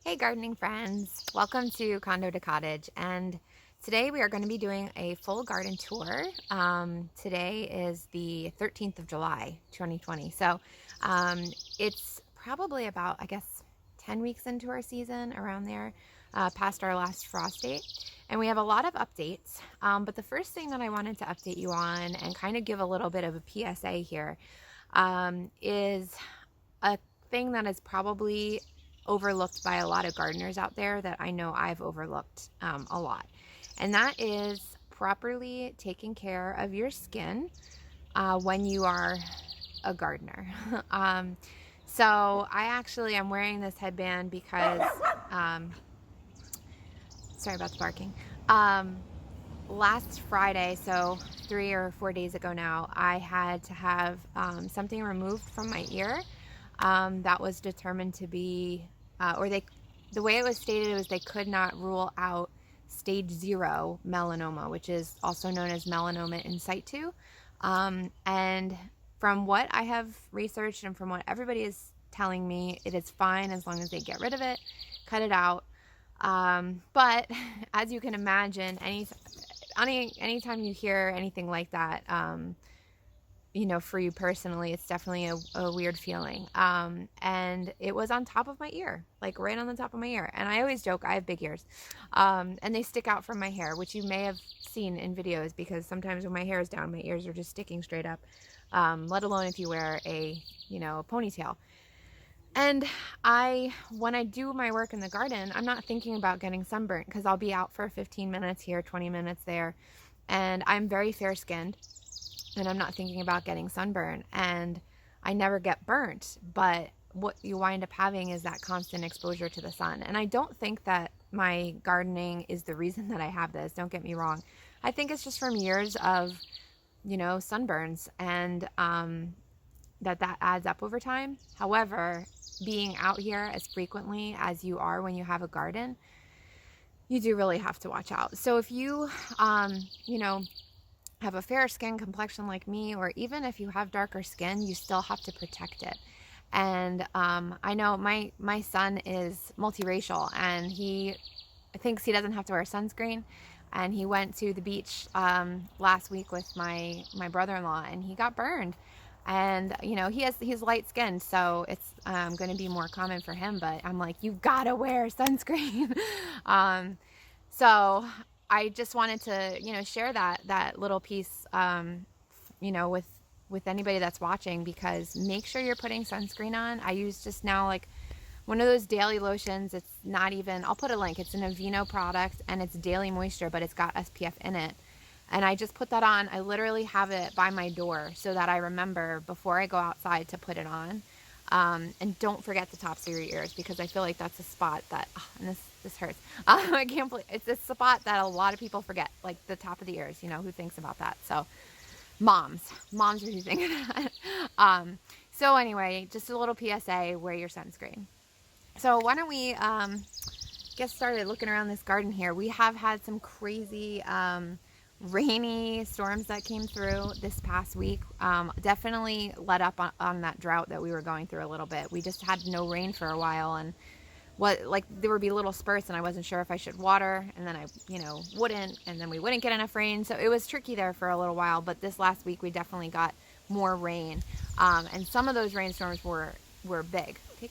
Hey gardening friends, welcome to Condo to Cottage, and today we are going to be doing a full garden tour. Today is the 13th of July 2020, so it's probably about, I guess, 10 weeks into our season, around there, past our last frost date, and we have a lot of updates, but the first thing that I wanted to update you on and kind of give a little bit of a PSA here is a thing that is probably overlooked by a lot of gardeners out there that I know I've overlooked a lot. And that is properly taking care of your skin when you are a gardener. So I actually am wearing this headband because, sorry about the barking. Last Friday, so 3 or 4 days ago now, I had to have something removed from my ear that was determined to be, the way it was stated was they could not rule out stage 0 melanoma, which is also known as melanoma in situ. And from what I have researched and from what everybody is telling me, it is fine as long as they get rid of it, cut it out. But as you can imagine, anytime you hear anything like that, for you personally, it's definitely a weird feeling. And it was on top of my ear, like right on the top of my ear. And I always joke, I have big ears. And they stick out from my hair, which you may have seen in videos, because sometimes when my hair is down, my ears are just sticking straight up, let alone if you wear a ponytail. And when I do my work in the garden, I'm not thinking about getting sunburnt because I'll be out for 15 minutes here, 20 minutes there. And I'm very fair skinned, and I'm not thinking about getting sunburn, and I never get burnt. But what you wind up having is that constant exposure to the sun. And I don't think that my gardening is the reason that I have this. Don't get me wrong. I think it's just from years of, sunburns, and that adds up over time. However, being out here as frequently as you are when you have a garden, you do really have to watch out. So if you, have a fair skin complexion like me, or even if you have darker skin, you still have to protect it. And I know my son is multiracial, and he thinks he doesn't have to wear sunscreen. And he went to the beach last week with my brother-in-law, and he got burned. And he's light skinned, so it's going to be more common for him. But I'm like, you gotta wear sunscreen. So I just wanted to share that little piece with anybody that's watching, because make sure you're putting sunscreen on. I use just now like one of those daily lotions. It's not even, I'll put a link, it's an Aveeno product, and it's daily moisture, but it's got SPF in it. And I just put that on. I literally have it by my door so that I remember before I go outside to put it on. And don't forget the tops of your ears, because I feel like that's a spot that, and this hurts. I can't believe it's a spot that a lot of people forget, like the top of the ears. Who thinks about that? So moms are who think of that. So anyway, just a little PSA: wear your sunscreen. So why don't we get started looking around this garden here? We have had some crazy rainy storms that came through this past week. Definitely let up on that drought that we were going through a little bit. We just had no rain for a while, and there would be little spurts, and I wasn't sure if I should water, and then I wouldn't, and then we wouldn't get enough rain. So it was tricky there for a little while. But this last week we definitely got more rain, and some of those rainstorms were big. I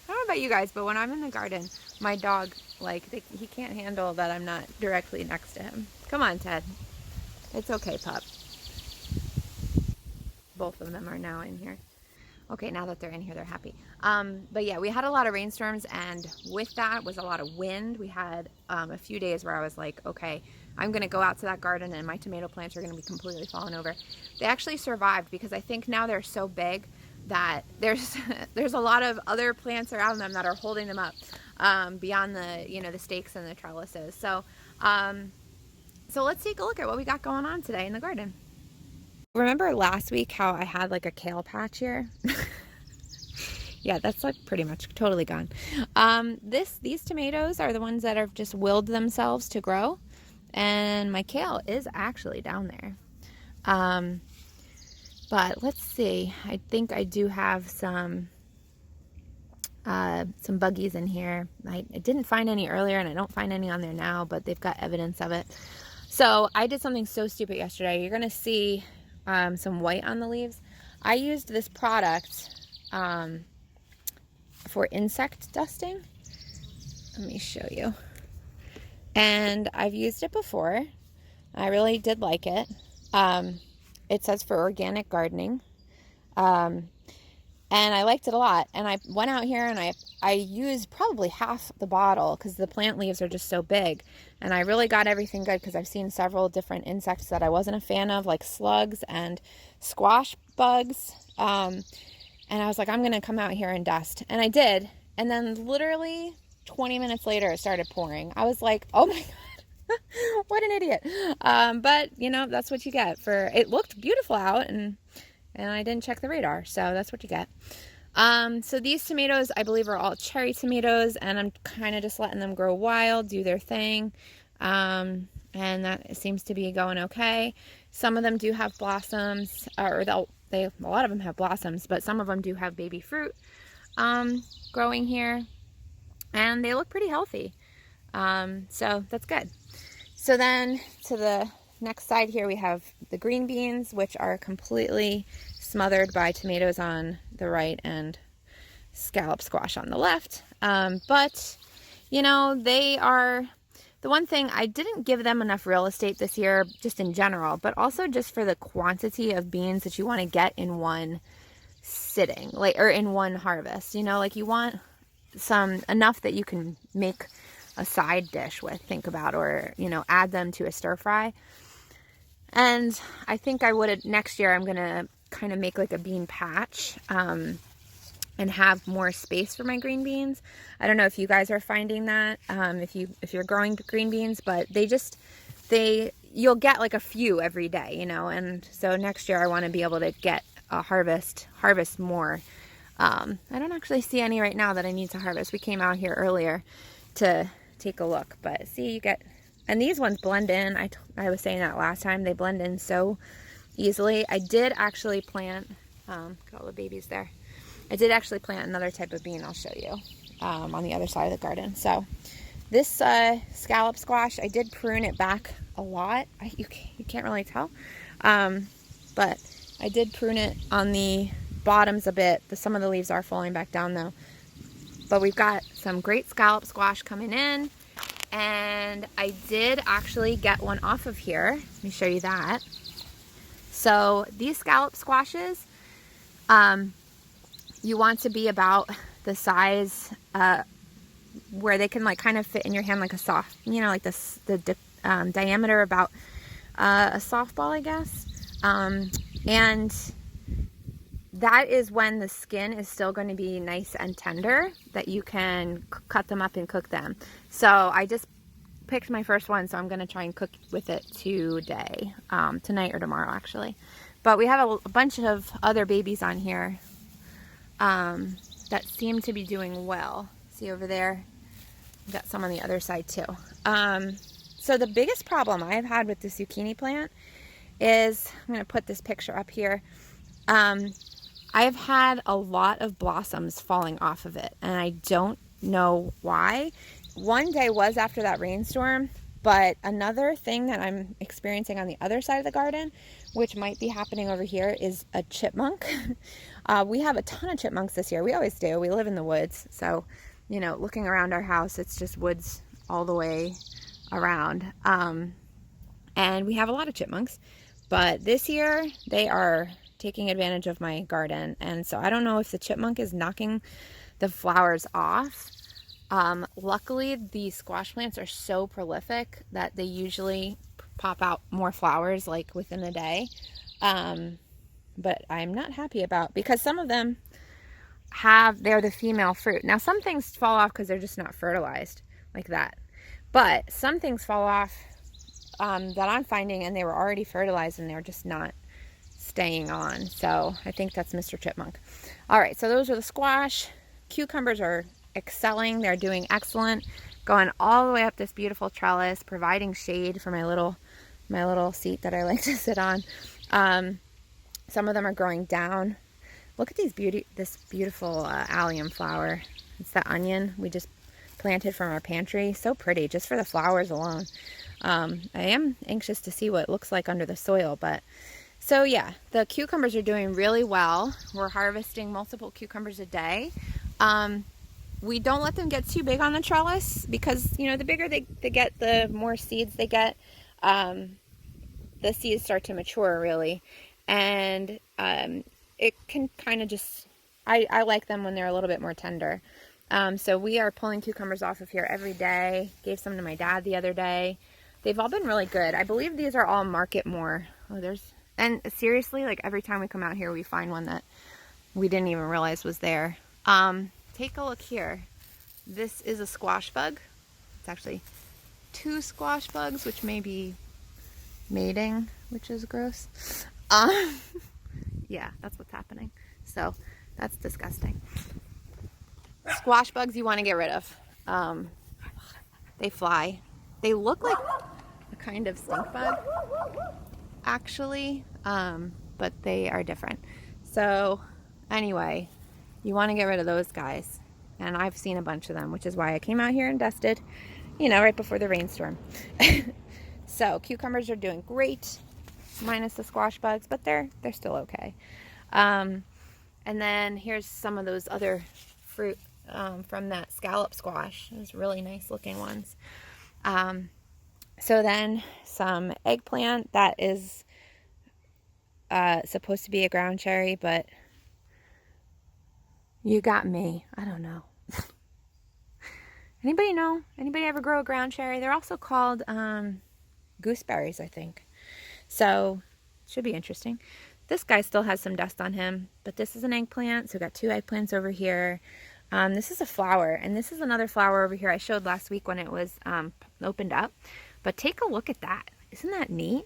don't know about you guys, but when I'm in the garden, my dog, he can't handle that I'm not directly next to him. Come on, Ted. It's okay, pup. Both of them are now in here. Okay, now that they're in here, they're happy. But yeah, we had a lot of rainstorms, and with that was a lot of wind. We had a few days where I was like, okay, I'm going to go out to that garden, and my tomato plants are going to be completely falling over. They actually survived, because I think now they're so big that there's a lot of other plants around them that are holding them up beyond the stakes and the trellises. So let's take a look at what we got going on today in the garden. Remember last week how I had like a kale patch here? Yeah, that's like pretty much totally gone. These tomatoes are the ones that have just willed themselves to grow, and my kale is actually down there. But let's see, I think I do have some some buggies in here. I didn't find any earlier, and I don't find any on there now, but they've got evidence of it. So I did something so stupid yesterday. You're gonna see some white on the leaves. I used this product for insect dusting. Let me show you. And I've used it before. I really did like it. It says for organic gardening. And I liked it a lot. And I went out here and I used probably half the bottle because the plant leaves are just so big. And I really got everything good because I've seen several different insects that I wasn't a fan of, like slugs and squash bugs. And I was like, I'm going to come out here and dust. And I did. And then literally 20 minutes later, it started pouring. I was like, oh my God, what an idiot. But, you know, that's what you get for, it looked beautiful out and I didn't check the radar. So that's what you get. So these tomatoes, I believe, are all cherry tomatoes, and I'm kind of just letting them grow wild, do their thing. And that seems to be going okay. Some of them do have blossoms, or a lot of them have blossoms, but some of them do have baby fruit growing here, and they look pretty healthy. So that's good. So then to the next side here, we have the green beans, which are completely smothered by tomatoes on the right and scallop squash on the left. But, you know, they are, the one thing, I didn't give them enough real estate this year, just in general, but also just for the quantity of beans that you want to get in one sitting, like, or in one harvest. You know, like you want enough that you can make a side dish with, think about, or, you know, add them to a stir fry. And I think I would, next year, I'm going to kind of make like a bean patch and have more space for my green beans. I don't know if you guys are finding that, if you're growing green beans, but you'll get like a few every day, you know, and so next year I want to be able to get a harvest more. I don't actually see any right now that I need to harvest. We came out here earlier to take a look, but see, you get, and these ones blend in. I was saying that last time, they blend in so easily. I did actually plant, got all the babies there. I did actually plant another type of bean I'll show you on the other side of the garden. So this scallop squash, I did prune it back a lot. You can't really tell, but I did prune it on the bottoms a bit. Some of the leaves are falling back down though. But we've got some great scallop squash coming in. And I did actually get one off of here. Let me show you that. So these scallop squashes, you want to be about the size where they can like kind of fit in your hand like a soft, you know, like the diameter about a softball, I guess. And that is when the skin is still going to be nice and tender, that you can cut them up and cook them. So I just picked my first one, so I'm going to try and cook with it today, tonight or tomorrow actually. But we have a bunch of other babies on here that seem to be doing well. See over there? We've got some on the other side too. So the biggest problem I've had with the zucchini plant is, I'm going to put this picture up here. I've had a lot of blossoms falling off of it, and I don't know why. One day was after that rainstorm, but another thing that I'm experiencing on the other side of the garden, which might be happening over here, is a chipmunk. We have a ton of chipmunks this year. We always do. We live in the woods, so, you know, looking around our house, it's just woods all the way around. And we have a lot of chipmunks, but this year they are taking advantage of my garden, and so I don't know if the chipmunk is knocking the flowers off. Luckily the squash plants are so prolific that they usually pop out more flowers like within a day, but I'm not happy about, because some of them they're the female fruit. Now some things fall off because they're just not fertilized like that, but some things fall off that I'm finding, and they were already fertilized and they're just not staying on. So I think that's Mr. Chipmunk. All right, so those are the squash. Cucumbers are excelling. They're doing excellent, going all the way up this beautiful trellis, providing shade for my little seat that I like to sit on. Some of them are growing down Look at this beautiful allium flower. It's the onion we just planted from our pantry. So pretty, just for the flowers alone. I am anxious to see what it looks like under the soil, but so yeah, the cucumbers are doing really well. We're harvesting multiple cucumbers a day. We don't let them get too big on the trellis because, you know, the bigger they get, the more seeds they get. The seeds start to mature really, and it can kind of just, I like them when they're a little bit more tender. So we are pulling cucumbers off of here every day. Gave some to my dad the other day. They've all been really good. I believe these are all Market More. Oh, and seriously, like every time we come out here, we find one that we didn't even realize was there. Take a look here. This is a squash bug. It's actually 2 squash bugs, which may be mating, which is gross. Yeah, that's what's happening. So that's disgusting. Squash bugs you want to get rid of. They fly. They look like a kind of stink bug, actually, but they are different. So anyway, you want to get rid of those guys. And I've seen a bunch of them, which is why I came out here and dusted, you know, right before the rainstorm. So cucumbers are doing great, minus the squash bugs, but they're still okay. And then here's some of those other fruit from that scallop squash. Those really nice looking ones. So then some eggplant that is supposed to be a ground cherry, but you got me. I don't know. Anybody know? Anybody ever grow a ground cherry? They're also called gooseberries, I think. So should be interesting. This guy still has some dust on him, but this is an eggplant. So we've got 2 eggplants over here. This is a flower, and this is another flower over here I showed last week when it was opened up. But take a look at that. Isn't that neat?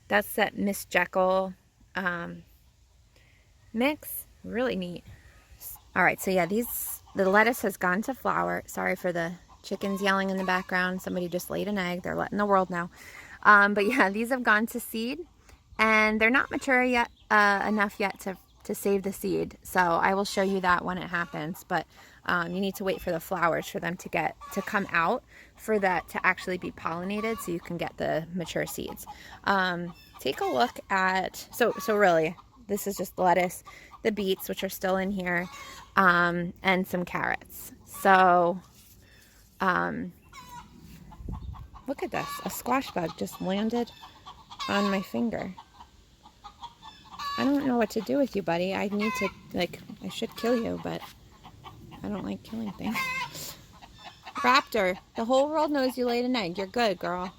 That's that Miss Jekyll mix. Really neat. All right, so yeah, the lettuce has gone to flower. Sorry for the chickens yelling in the background. Somebody just laid an egg. They're letting the world know. But yeah, these have gone to seed, and they're not mature yet enough yet to save the seed. So I will show you that when it happens. But you need to wait for the flowers for them to come out, for that to actually be pollinated, so you can get the mature seeds. Take a look at, so really, this is just lettuce, the beets, which are still in here, and some carrots. So look at this. A squash bug just landed on my finger. I don't know what to do with you, buddy. I need to, like, I should kill you, but I don't like killing things. Raptor, the whole world knows you laid an egg. You're good, girl.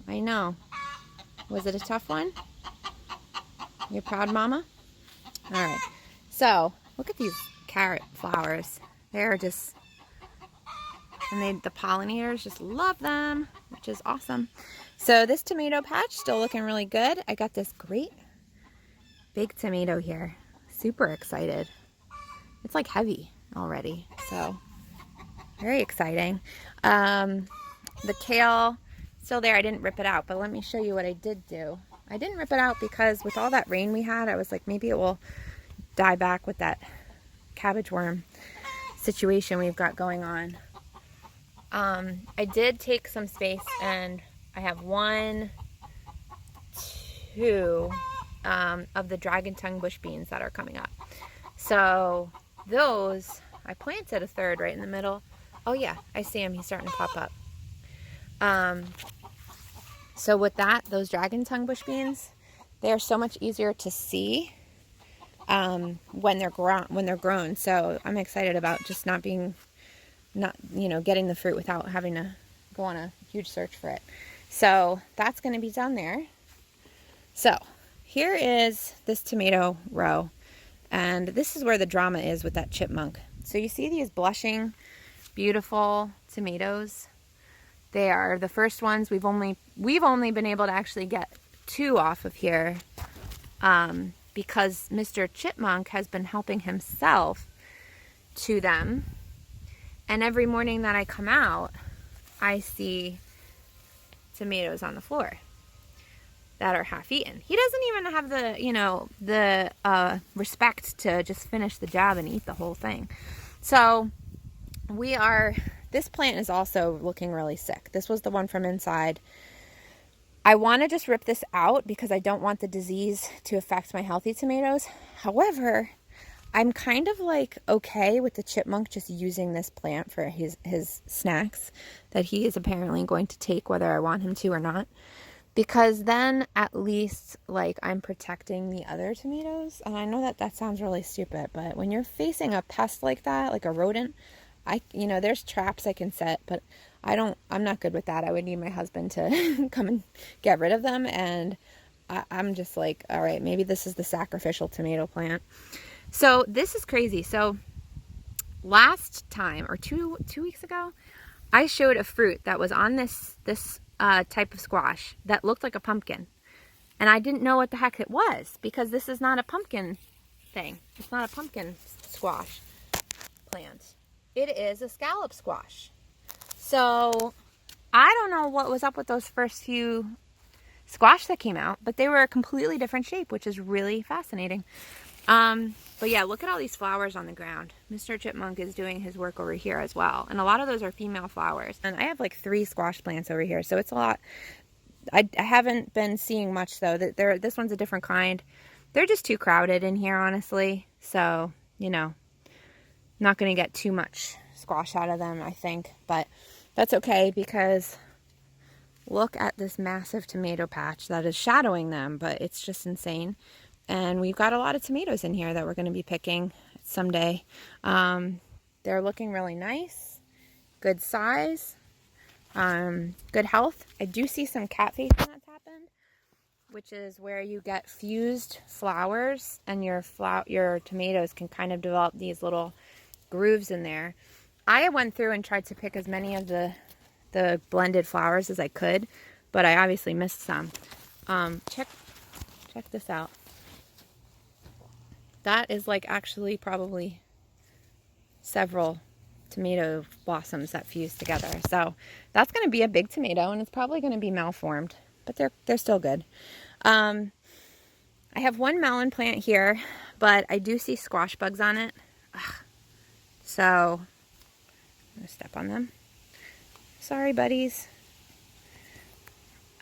I know. Was it a tough one? You're proud, mama? All right. So, look at these carrot flowers. They're just, and the pollinators just love them, which is awesome. So this tomato patch still looking really good. I got this great big tomato here. Super excited. It's like heavy already, so very exciting. The kale still there. I didn't rip it out, but let me show you what I did do. I didn't rip it out because with all that rain we had, I was like, maybe it will die back with that cabbage worm situation we've got going on. I did take some space, and I have 1, 2 of the dragon tongue bush beans that are coming up. So those, I planted a 3rd right in the middle. Oh yeah, I see him. He's starting to pop up. So with that, those dragon tongue bush beans, they are so much easier to see when they're grown. So I'm excited about just getting the fruit without having to go on a huge search for it. So that's going to be down there. So here is this tomato row, and this is where the drama is with that chipmunk. So you see these blushing, beautiful tomatoes. They are the first ones. We've only been able to actually get 2 off of here because Mr. Chipmunk has been helping himself to them. And every morning that I come out, I see tomatoes on the floor. that are half eaten. He doesn't even have the, you know, the respect to just finish the job and eat the whole thing. So this plant is also looking really sick. This was the one from inside. I want to just rip this out because I don't want the disease to affect my healthy tomatoes. However, I'm kind of like okay with the chipmunk just using this plant for his snacks that he is apparently going to take whether I want him to or not. Because then at least like I'm protecting the other tomatoes. And I know that that sounds really stupid, but when you're facing a pest like that, like a rodent, you know, there's traps I can set, but I'm not good with that. I would need my husband to come and get rid of them. And I'm just like, all right, maybe this is the sacrificial tomato plant. So this is crazy. So last time, or two weeks ago, I showed a fruit that was on this type of squash that looked like a pumpkin. And I didn't know what the heck it was because this is not a pumpkin thing. It's not a pumpkin squash plant. It is a scallop squash. So I don't know what was up with those first few squash that came out, but they were a completely different shape, which is really fascinating. But yeah, look at all these flowers on the ground. Mr. Chipmunk is doing his work over here as well. And a lot of those are female flowers. And I have like 3 squash plants over here, so it's a lot. I haven't been seeing much though. This one's a different kind. They're just too crowded in here, honestly. So, you know, not going to get too much squash out of them, I think. But that's okay because look at this massive tomato patch that is shadowing them, but it's just insane. And we've got a lot of tomatoes in here that we're going to be picking someday. They're looking really nice, good size, good health. I do see some cat facing that's happened, which is where you get fused flowers and your tomatoes can kind of develop these little grooves in there. I went through and tried to pick as many of the blended flowers as I could, but I obviously missed some. Check this out. That is like actually probably several tomato blossoms that fuse together. So that's going to be a big tomato and it's probably going to be malformed, but they're still good. I have one melon plant here, but I do see squash bugs on it. Ugh. So I'm going to step on them. Sorry, buddies.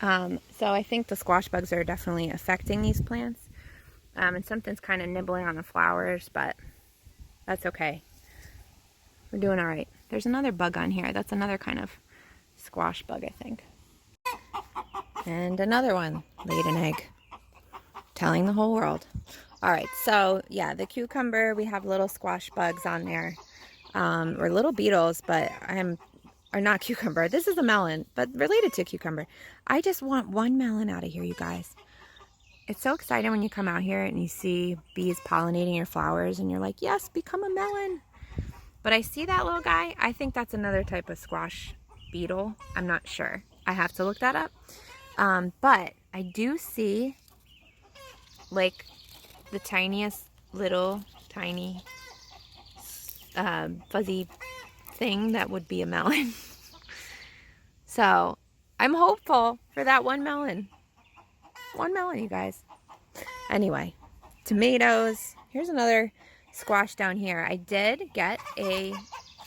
So I think the squash bugs are definitely affecting these plants. And something's kind of nibbling on the flowers, but that's okay. We're doing all right. There's another bug on here. That's another kind of squash bug, I think. And another one laid an egg, telling the whole world. All right, so yeah, the cucumber, we have little squash bugs on there, or little beetles, but or not cucumber. This is a melon, but related to cucumber. I just want one melon out of here, you guys. It's so exciting when you come out here and you see bees pollinating your flowers and you're like, yes, become a melon. But I see that little guy. I think that's another type of squash beetle. I'm not sure. I have to look that up. But I do see like the tiniest little tiny fuzzy thing that would be a melon. So I'm hopeful for that one melon. One melon, you guys. Anyway, tomatoes. Here's another squash down here. I did get a...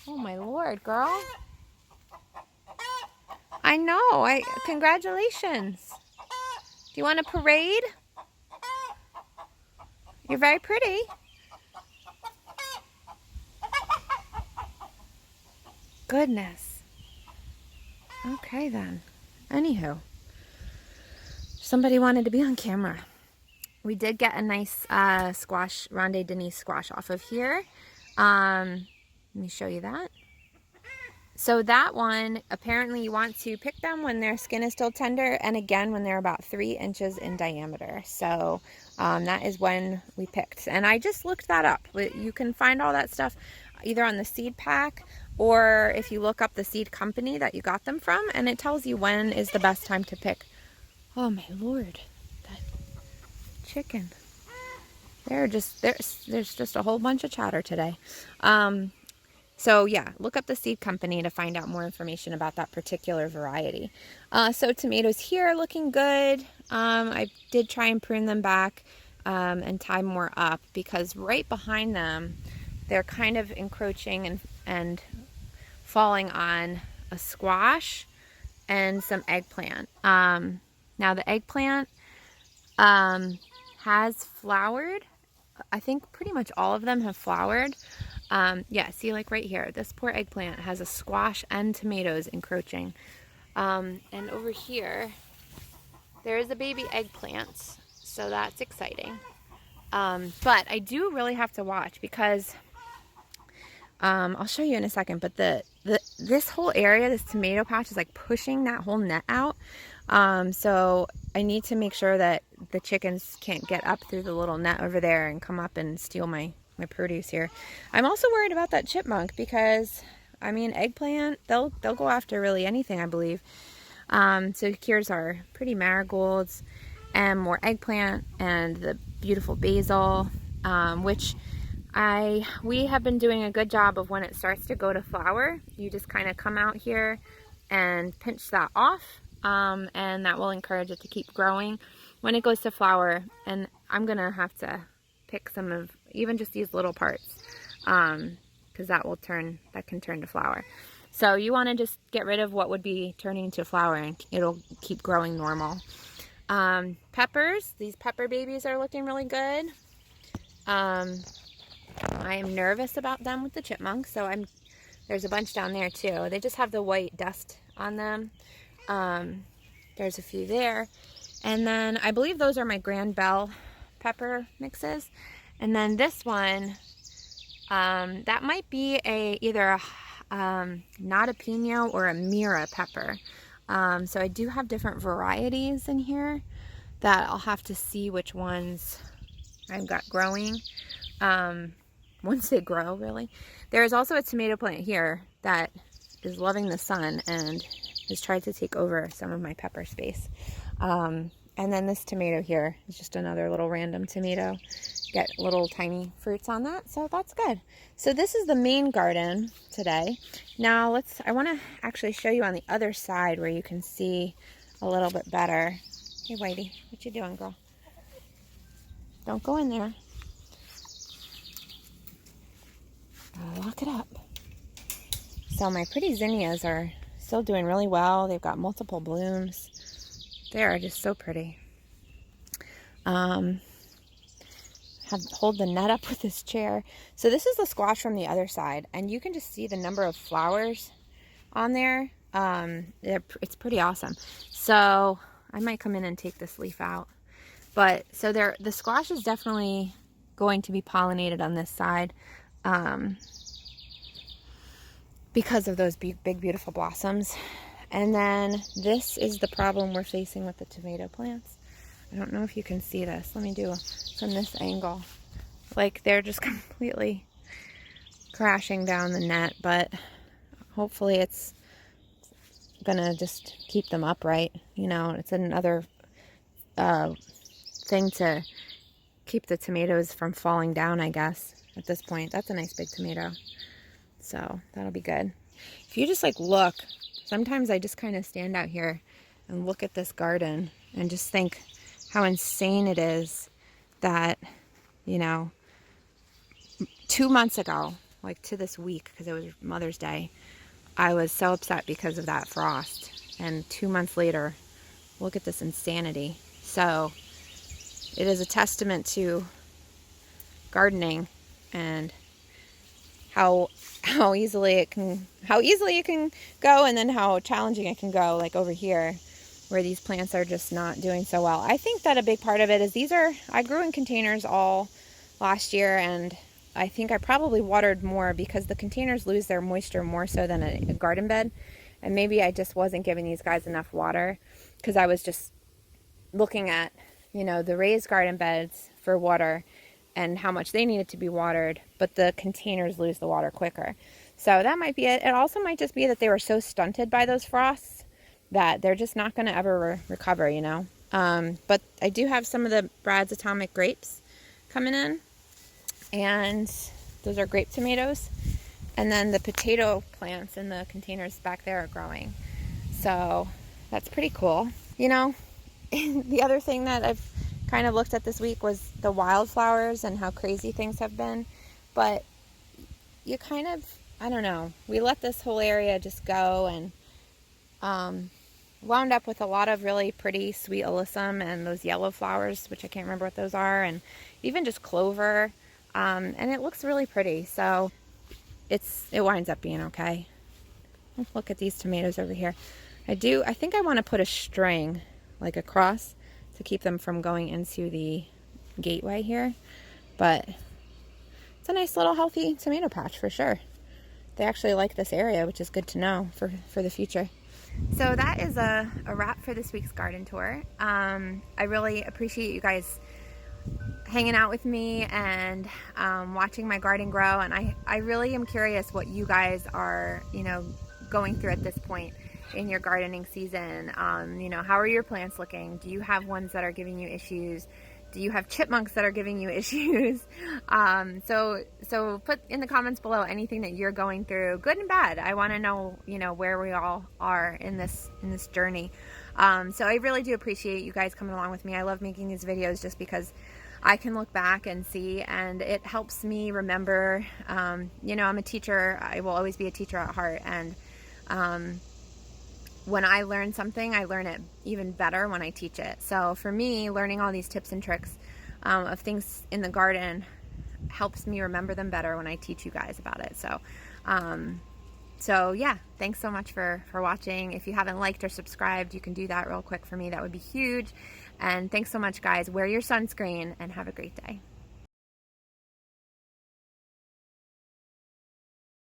Oh my lord, girl. I know. Congratulations. Do you want a parade? You're very pretty. Goodness. Okay then. Anywho. Somebody wanted to be on camera. We did get a nice squash, Ronde Denise squash off of here. Let me show you that. So that one, apparently you want to pick them when their skin is still tender, and again when they're about 3 inches in diameter. So that is when we picked. And I just looked that up. You can find all that stuff either on the seed pack or if you look up the seed company that you got them from, and it tells you when is the best time to pick. Oh my lord, that chicken. There's just a whole bunch of chatter today. So yeah, look up the seed company to find out more information about that particular variety. So tomatoes here are looking good. I did try and prune them back and tie more up, because right behind them, they're kind of encroaching and falling on a squash and some eggplant. Now the eggplant has flowered. I think pretty much all of them have flowered. Yeah, see, like right here, this poor eggplant has a squash and tomatoes encroaching. And over here, there is a baby eggplant, so that's exciting. But I do really have to watch, because I'll show you in a second, but this whole area, this tomato patch, is like pushing that whole net out. So I need to make sure that the chickens can't get up through the little net over there and come up and steal my produce here. I'm also worried about that chipmunk, because I mean, eggplant, they'll go after really anything, I believe. So here's our pretty marigolds and more eggplant and the beautiful basil, which we have been doing a good job of. When it starts to go to flower, you just kind of come out here and pinch that off, and that will encourage it to keep growing when it goes to flower. And I'm gonna have to pick some of even just these little parts, because that can turn to flower. So you want to just get rid of what would be turning to flower, and it'll keep growing normal. Peppers, these pepper babies are looking really good. I am nervous about them with the chipmunks, so there's a bunch down there too. They just have the white dust on them. There's a few there. And then I believe those are my grand bell pepper mixes. And then this one, that might be either not a pino or a mira pepper. So I do have different varieties in here that I'll have to see which ones I've got growing. Once they grow, really. There's also a tomato plant here that is loving the sun and has tried to take over some of my pepper space. And then this tomato here is just another little random tomato. Get little tiny fruits on that, so that's good. So this is the main garden today. Now I want to actually show you on the other side where you can see a little bit better. Hey Whitey, what you doing, girl? Don't go in there. Lock it up. So my pretty zinnias are still doing really well. They've got multiple blooms. They are just so pretty. Hold the net up with this chair. So this is the squash from the other side, and you can just see the number of flowers on there. It's pretty awesome. So I might come in and take this leaf out. But so the squash is definitely going to be pollinated on this side. Because of those big, beautiful blossoms. And then this is the problem we're facing with the tomato plants. I don't know if you can see this. Let me do from this angle. Like, they're just completely crashing down the net, but hopefully it's gonna just keep them upright. You know, it's another thing to keep the tomatoes from falling down, I guess, at this point. That's a nice big tomato. So that'll be good. If you just like look, sometimes I just kind of stand out here and look at this garden and just think how insane it is that, you know, 2 months ago, like to this week, because it was Mother's Day, I was so upset because of that frost. And 2 months later, look at this insanity. So it is a testament to gardening and how easily it can go, and then how challenging it can go, like over here where these plants are just not doing so well. I think that a big part of it is I grew in containers all last year, and I think I probably watered more because the containers lose their moisture more so than a garden bed. And maybe I just wasn't giving these guys enough water, because I was just looking at, you know, the raised garden beds for water and how much they needed to be watered, but the containers lose the water quicker. So that might be it. It also might just be that they were so stunted by those frosts that they're just not going to ever recover, you know. But I do have some of the Brad's Atomic grapes coming in, and those are grape tomatoes. And then the potato plants in the containers back there are growing. So that's pretty cool. You know, the other thing that I've kind of looked at this week was the wildflowers and how crazy things have been. But you kind of, I don't know, we let this whole area just go and wound up with a lot of really pretty sweet alyssum and those yellow flowers, which I can't remember what those are, and even just clover. And it looks really pretty. So it winds up being okay. Look at these tomatoes over here. I think I want to put a string like across to keep them from going into the gateway here. But it's a nice little healthy tomato patch for sure. They actually like this area, which is good to know for the future. So that is a wrap for this week's garden tour. I really appreciate you guys hanging out with me and watching my garden grow, and I really am curious what you guys are, you know, going through at this point in your gardening season. You know, how are your plants looking? Do you have ones that are giving you issues? Do you have chipmunks that are giving you issues? So put in the comments below anything that you're going through, good and bad. I want to know, you know, where we all are in this journey. So I really do appreciate you guys coming along with me. I love making these videos just because I can look back and see, and it helps me remember. You know, I'm a teacher. I will always be a teacher at heart, and when I learn something, I learn it even better when I teach it. So for me, learning all these tips and tricks of things in the garden helps me remember them better when I teach you guys about it. So yeah, thanks so much for watching. If you haven't liked or subscribed, you can do that real quick for me. That would be huge. And thanks so much, guys. Wear your sunscreen and have a great day.